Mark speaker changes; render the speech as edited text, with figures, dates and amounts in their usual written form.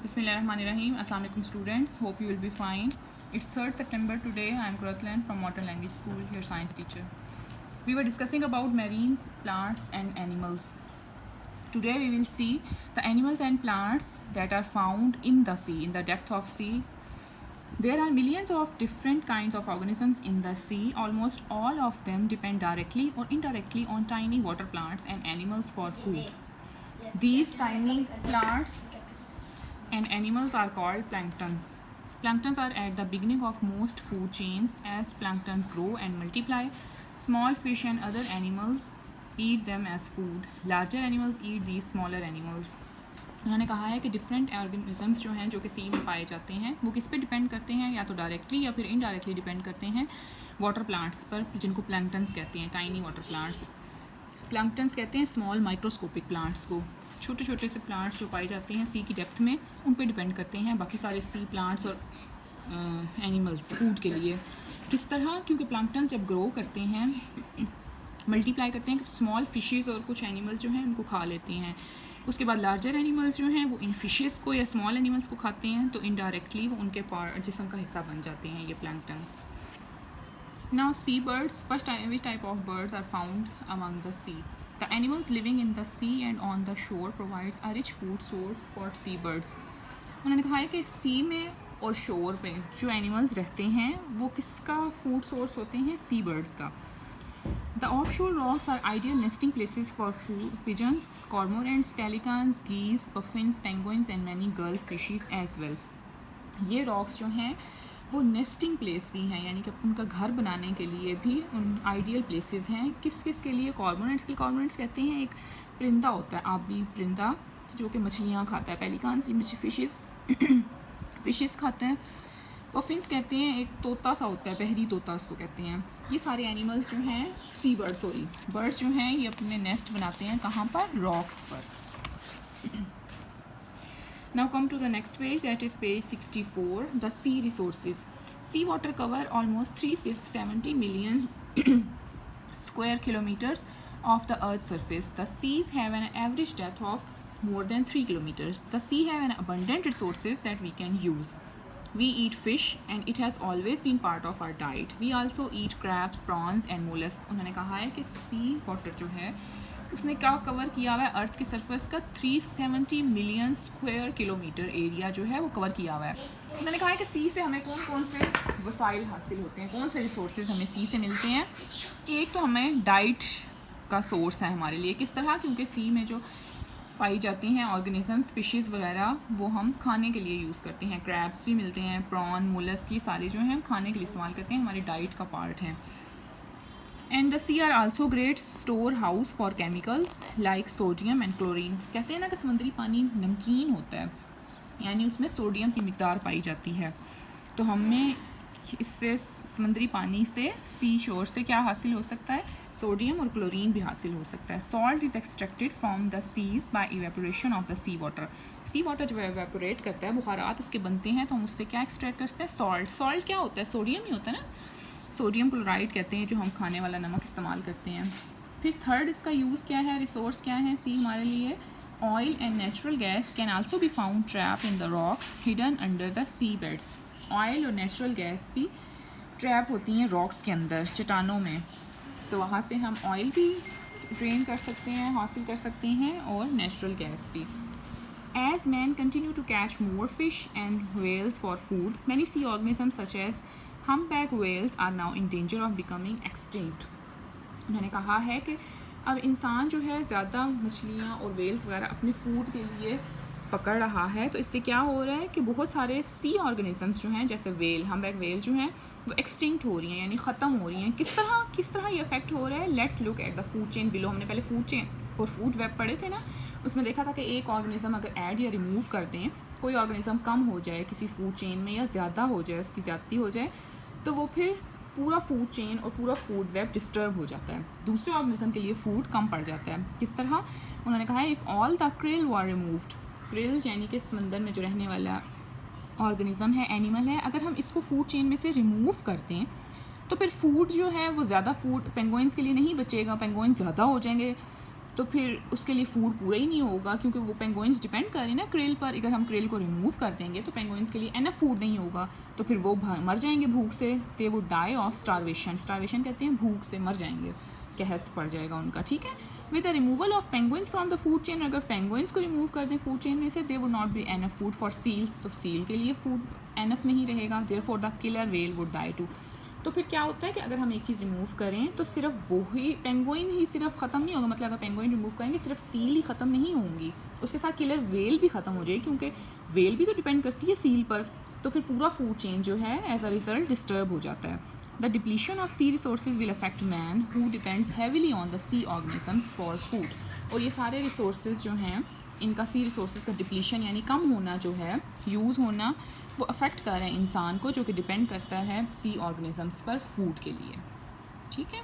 Speaker 1: Bismillahirrahmanirrahim. Assalamu alaikum students. Hope you will be fine. It's 3rd September today. I am Kuratlan from Modern Language School, your science teacher. We were discussing about marine plants and animals. Today we will see the animals and plants that are found in the sea, in the depth of sea. There are millions of different kinds of organisms in the sea. Almost all of them depend directly or indirectly on tiny water plants and animals for food. These tiny plants and animals are called planktons. Planktons are at the beginning of most food chains. As planktons grow and multiply, small fish and other animals eat them as food. Larger animals eat these smaller animals. उन्होंने कहा है कि different organisms जो हैं जो कि सी में पाए जाते हैं वो किस पे डिपेंड करते हैं, या तो डायरेक्टली या फिर इनडायरेक्टली डिपेंड करते हैं वाटर प्लांट्स पर, जिनको प्लैंक्टन्स कहते हैं, टाइनी वाटर प्लांट्स. प्लैंक्टन्स कहते हैं स्मॉल माइक्रोस्कोपिक प्लांट्स को. छोटे छोटे से प्लांट्स जो पाए जाते हैं सी की डेप्थ में, उन पे डिपेंड करते हैं बाकी सारे सी प्लांट्स और एनिमल्स फूड के लिए. किस तरह? क्योंकि प्लैंक्टन्स जब ग्रो करते हैं, मल्टीप्लाई करते हैं, स्मॉल फिशेस और कुछ एनिमल्स जो हैं उनको खा लेते हैं. उसके बाद लार्जर एनिमल्स जो हैं वो इन फिशेस को या स्मॉल एनिमल्स को खाते हैं, तो इनडायरेक्टली वो उनके जिस्म का हिस्सा बन जाते हैं ये planktons. Now see birds. First which type of birds are found among the sea? The animals living in the sea and on the shore provides a rich food source for seabirds. उन्होंने कहा है कि सी में और शोर पे जो animals रहते हैं वो किसका फूड सोर्स होते हैं? सी बर्ड्स का. The offshore rocks are ideal nesting places for pigeons, cormorants, pelicans, geese, puffins, penguins and many gull species as well. ये रॉक्स जो हैं वो नेस्टिंग प्लेस भी हैं, यानी कि उनका घर बनाने के लिए भी उन आइडियल प्लेसेस हैं. किस किस के लिए? कॉर्मोरेंट्स के. कॉर्मोरेंट्स कहते हैं एक परिंदा होता है, आबी परिंदा, जो कि मछलियाँ खाता है. पेलिकान्स फिशेस खाते हैं. पफिन्स कहते हैं एक तोता सा होता है, बहरी तोता उसको कहते हैं. ये सारे एनिमल्स जो हैं सी बर्ड्स जो हैं ये अपने नेस्ट बनाते हैं कहाँ पर? रॉक्स पर. Now come to the next page, that is page 64, the sea resources. Sea water cover almost 370 million square kilometers of the earth's surface. The seas have an average depth of more than 3 kilometers. The sea have an abundant resources that we can use. We eat fish and it has always been part of our diet. We also eat crabs, prawns and mollusks. उन्होंने कहा है कि sea water जो है उसने क्या cover किया हुआ है? अर्थ की सरफेस का 370 मिलियन स्क्वायर किलोमीटर एरिया जो है वो कवर किया हुआ है. उन्होंने कहा है कि सी से हमें कौन कौन से वसाइल हासिल होते हैं, कौन से रिसोर्सेज हमें सी से मिलते हैं. एक तो हमें डाइट का सोर्स है हमारे लिए. किस तरह? क्योंकि सी में जो पाई जाती हैं ऑर्गेनिजम्स, फिशेस वगैरह, वो हम खाने के लिए यूज़ करते हैं. क्रैब्स भी मिलते हैं, प्रॉन, मोलस्क, ये सारे जो हैं हम खाने के लिए इस्तेमाल करते हैं, हमारी डाइट का पार्ट हैं. And the sea are also great store house for chemicals like sodium and chlorine. कहते हैं ना कि समुद्री पानी नमकीन होता है, यानी उसमें सोडियम की मिकदार पाई जाती है. तो हमें इससे समुद्री पानी से सी शोर से क्या हासिल हो सकता है? सोडियम और क्लोरीन भी हासिल हो सकता है. Salt is extracted from the seas by evaporation of the sea water. Sea water जब एवेपोरेट करता है, बुखारात उसके बनते हैं, तो हम उससे क्या एक्सट्रैक्ट करते हैं? सॉल्ट. सॉल्ट क्या होता है? सोडियम ही होता है ना, सोडियम क्लोराइड कहते हैं, जो हम खाने वाला नमक इस्तेमाल करते हैं. फिर थर्ड इसका यूज़ क्या है, रिसोर्स क्या है सी हमारे लिए? Oil and natural gas can also be found trap in the rocks hidden under the sea beds. Oil और नेचुरल गैस भी ट्रैप होती हैं रॉक्स के अंदर, चट्टानों में, तो वहाँ से हम ऑयल भी ड्रेन कर सकते हैं, हासिल कर सकते हैं, और नेचुरल गैस भी. As men continue to catch more fish and whales for food, many sea organisms such as humpback whales are now in danger of becoming extinct. उन्होंने कहा है कि अब इंसान जो है ज़्यादा मछलियाँ और वेल्स वगैरह अपने फूड के लिए पकड़ रहा है, तो इससे क्या हो रहा है कि बहुत सारे सी ऑर्गेनिजम्स जो हैं, जैसे वेल, हम्बैक वेल जो हैं, वो एक्सटिंक्ट हो रही हैं, यानी ख़त्म हो रही हैं. किस तरह ये इफेक्ट हो रहा है? Let's look at the food chain below. हमने पहले फूड चेन और फूड वेब पढ़े थे ना, उसमें देखा था कि एक ऑर्गेनिज्म अगर ऐड या रिमूव कर दें, कोई ऑर्गेनिज्म कम हो जाए किसी फूड चेन में, या ज़्यादा हो जाए, उसकी ज़्यादती हो जाए, तो वो फिर पूरा फूड चेन और पूरा फूड वेब डिस्टर्ब हो जाता है, दूसरे ऑर्गेनिज्म के लिए फूड कम पड़ जाता है. किस तरह? उन्होंने कहा है if all the krill were removed. Krill यानी कि समंदर में जो रहने वाला ऑर्गेनिज्म है, एनिमल है, अगर हम इसको फूड चेन में से रिमूव करते हैं तो फिर फूड जो है वो ज़्यादा फूड पेंगुइन्स के लिए नहीं बचेगा, पेंगुइन्स ज़्यादा हो जाएंगे, तो फिर उसके लिए फूड पूरा ही नहीं होगा, क्योंकि वो पेंगुइन्स डिपेंड कर रहे हैं ना क्रेल पर। अगर हम क्रेल को रिमूव कर देंगे तो पेंगुइन्स के लिए एनफ फूड नहीं होगा, तो फिर वो मर जाएंगे भूख से। They would die of starvation, starvation कहते हैं भूख से मर जाएंगे, कहत पड़ जाएगा उनका, ठीक है। With the removal of penguins from the food chain, अगर पेंगुइन्स को रिमूव कर दें फूड चेन में से, they would not be enough food for seals, तो सील के लिए फूड एनफ नहीं रहेगा, therefore the killer whale would die too. तो फिर क्या होता है कि अगर हम एक चीज़ रिमूव करें तो सिर्फ वो ही पेंगुइन ही सिर्फ ख़त्म नहीं होगा, मतलब अगर पेंगुइन रिमूव करेंगे सिर्फ सील ही ख़त्म नहीं होंगी, उसके साथ किलर व्हेल भी ख़त्म हो जाएगी, क्योंकि व्हेल भी तो डिपेंड करती है सील पर। तो फिर पूरा फूड चेन जो है एज अ रिजल्ट डिस्टर्ब हो जाता है। The depletion of sea resources will affect man who depends heavily on the sea organisms for food. और ये सारे रिसोर्सेज जो हैं इनका सी रिसोर्सेज का डिप्लीशन यानी कम होना जो है, यूज़ होना, वो अफेक्ट कर रहे हैं इंसान को जो कि डिपेंड करता है सी ऑर्गेनिजम्स पर फूड के लिए, ठीक है।